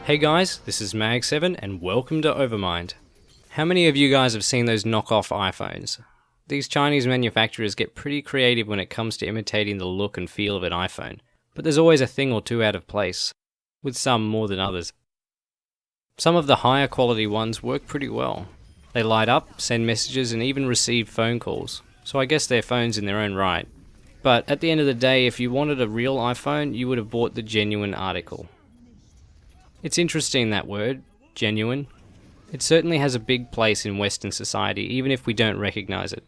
Hey guys, this is Mag7 and welcome to Overmind. How many of you guys have seen those knockoff iPhones? These Chinese manufacturers get pretty creative when it comes to imitating the look and feel of an iPhone, but there's always a thing or two out of place, with some more than others. Some of the higher quality ones work pretty well. They light up, send messages and even receive phone calls, so I guess they're phones in their own right. But at the end of the day, if you wanted a real iPhone, you would have bought the genuine article. It's interesting, that word, genuine. It certainly has a big place in Western society, even if we don't recognise it.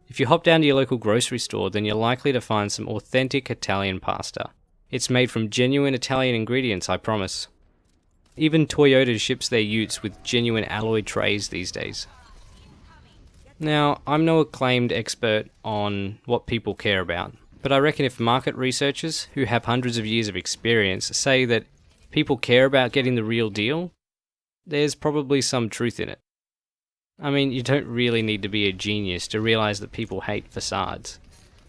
If you hop down to your local grocery store, then you're likely to find some authentic Italian pasta. It's made from genuine Italian ingredients, I promise. Even Toyota ships their utes with genuine alloy trays these days. Now, I'm no acclaimed expert on what people care about, but I reckon if market researchers, who have hundreds of years of experience, say that people care about getting the real deal, there's probably some truth in it. I mean, you don't really need to be a genius to realise that people hate facades.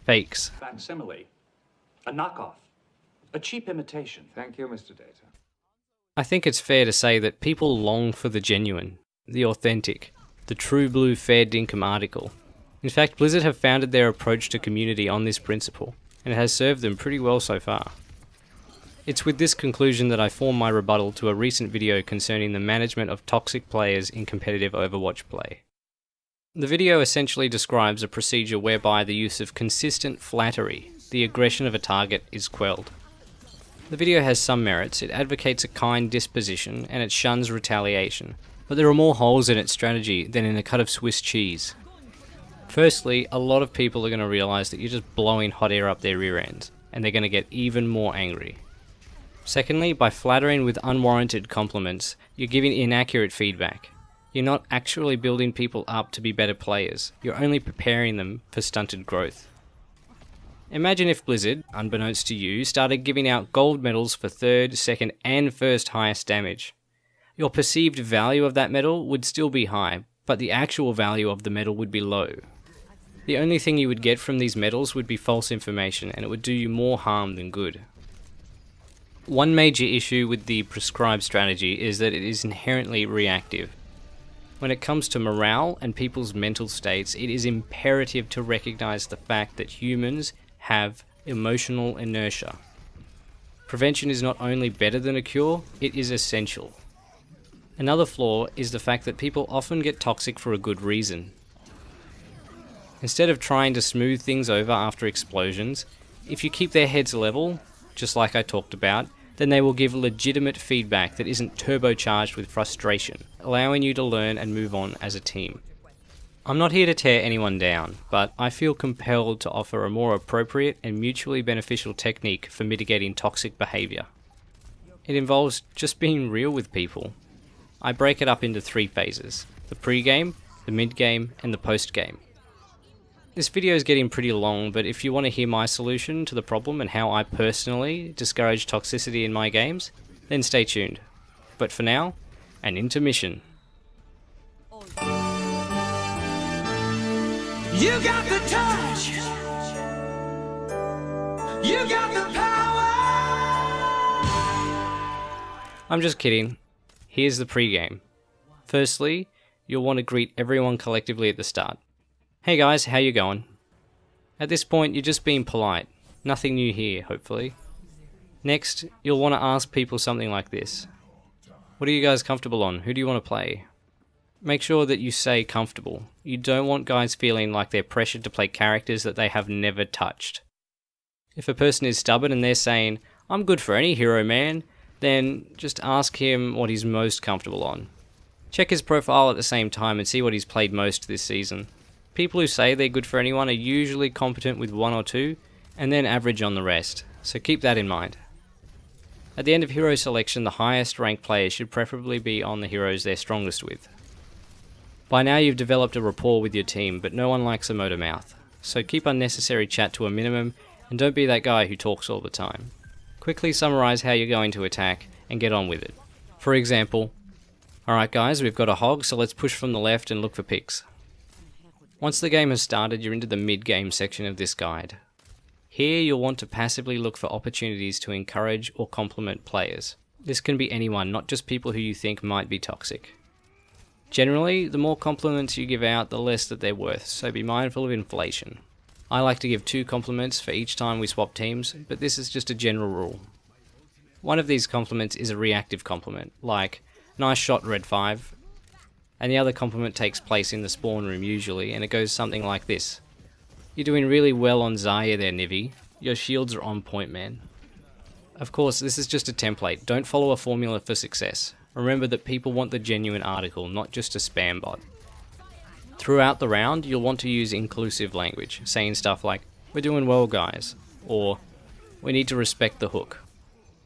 Fakes. Facsimile. A knockoff. A cheap imitation. Thank you, Mr. Data. I think it's fair to say that people long for the genuine, the authentic, the true blue fair dinkum article. In fact, Blizzard have founded their approach to community on this principle, and it has served them pretty well so far. It's with this conclusion that I form my rebuttal to a recent video concerning the management of toxic players in competitive Overwatch play. The video essentially describes a procedure whereby the use of consistent flattery, the aggression of a target, is quelled. The video has some merits. It advocates a kind disposition and it shuns retaliation, but there are more holes in its strategy than in a cut of Swiss cheese. Firstly, a lot of people are going to realise that you're just blowing hot air up their rear ends, and they're going to get even more angry. Secondly, by flattering with unwarranted compliments, you're giving inaccurate feedback. You're not actually building people up to be better players, you're only preparing them for stunted growth. Imagine if Blizzard, unbeknownst to you, started giving out gold medals for third, second and first highest damage. Your perceived value of that medal would still be high, but the actual value of the medal would be low. The only thing you would get from these medals would be false information, and it would do you more harm than good. One major issue with the prescribed strategy is that it is inherently reactive. When it comes to morale and people's mental states, it is imperative to recognize the fact that humans have emotional inertia. Prevention is not only better than a cure, it is essential. Another flaw is the fact that people often get toxic for a good reason. Instead of trying to smooth things over after explosions, if you keep their heads level, just like I talked about, then they will give legitimate feedback that isn't turbocharged with frustration, allowing you to learn and move on as a team. I'm not here to tear anyone down, but I feel compelled to offer a more appropriate and mutually beneficial technique for mitigating toxic behaviour. It involves just being real with people. I break it up into 3 phases: the pre-game, the mid-game, and the post-game. This video is getting pretty long, but if you want to hear my solution to the problem and how I personally discourage toxicity in my games, then stay tuned. But for now, an intermission. You got the touch. You got the power. I'm just kidding. Here's the pre-game. Firstly, you'll want to greet everyone collectively at the start. Hey guys, how you going? At this point, you're just being polite. Nothing new here, hopefully. Next, you'll want to ask people something like this. What are you guys comfortable on? Who do you want to play? Make sure that you say comfortable. You don't want guys feeling like they're pressured to play characters that they have never touched. If a person is stubborn and they're saying, I'm good for any hero, man, then just ask him what he's most comfortable on. Check his profile at the same time and see what he's played most this season. People who say they're good for anyone are usually competent with 1 or 2, and then average on the rest, so keep that in mind. At the end of hero selection, the highest ranked players should preferably be on the heroes they're strongest with. By now you've developed a rapport with your team, but no one likes a motor mouth, so keep unnecessary chat to a minimum, and don't be that guy who talks all the time. Quickly summarise how you're going to attack, and get on with it. For example, alright guys, we've got a hog, so let's push from the left and look for picks. Once the game has started, you're into the mid-game section of this guide. Here you'll want to passively look for opportunities to encourage or compliment players. This can be anyone, not just people who you think might be toxic. Generally, the more compliments you give out, the less that they're worth, so be mindful of inflation. I like to give 2 compliments for each time we swap teams, but this is just a general rule. One of these compliments is a reactive compliment, like, "Nice shot, Red 5. And the other compliment takes place in the spawn room usually, and it goes something like this: "You're doing really well on Zarya there, Nivi. Your shields are on point, man." Of course, this is just a template. Don't follow a formula for success. Remember that people want the genuine article, not just a spam bot. Throughout the round, you'll want to use inclusive language, saying stuff like, "We're doing well, guys," or "We need to respect the hook."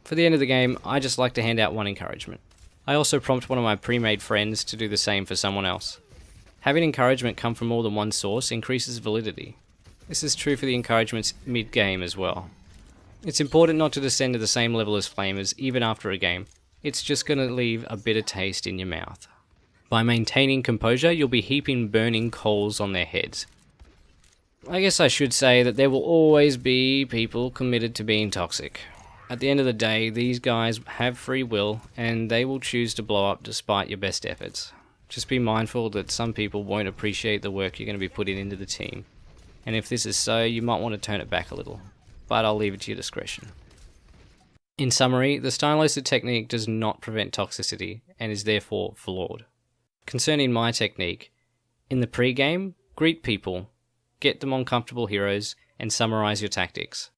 For the end of the game, I just like to hand out one encouragement. I also prompt one of my pre-made friends to do the same for someone else. Having encouragement come from more than one source increases validity. This is true for the encouragements mid-game as well. It's important not to descend to the same level as flamers even after a game. It's just going to leave a bitter taste in your mouth. By maintaining composure, you'll be heaping burning coals on their heads. I guess I should say that there will always be people committed to being toxic. At the end of the day, these guys have free will, and they will choose to blow up despite your best efforts. Just be mindful that some people won't appreciate the work you're going to be putting into the team. And if this is so, you might want to turn it back a little. But I'll leave it to your discretion. In summary, the stylistic technique does not prevent toxicity, and is therefore flawed. Concerning my technique, in the pre-game, greet people, get them on comfortable heroes, and summarize your tactics.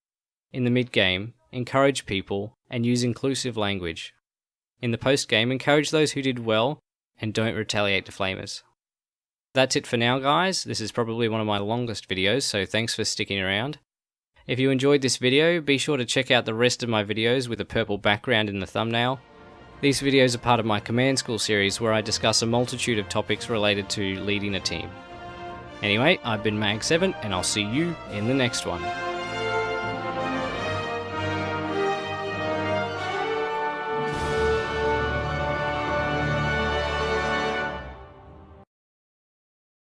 In the mid-game, encourage people, and use inclusive language. In the post-game, encourage those who did well, and don't retaliate to flamers. That's it for now, guys. This is probably one of my longest videos, so thanks for sticking around. If you enjoyed this video, be sure to check out the rest of my videos with a purple background in the thumbnail. These videos are part of my Command School series where I discuss a multitude of topics related to leading a team. Anyway, I've been Mag7, and I'll see you in the next one.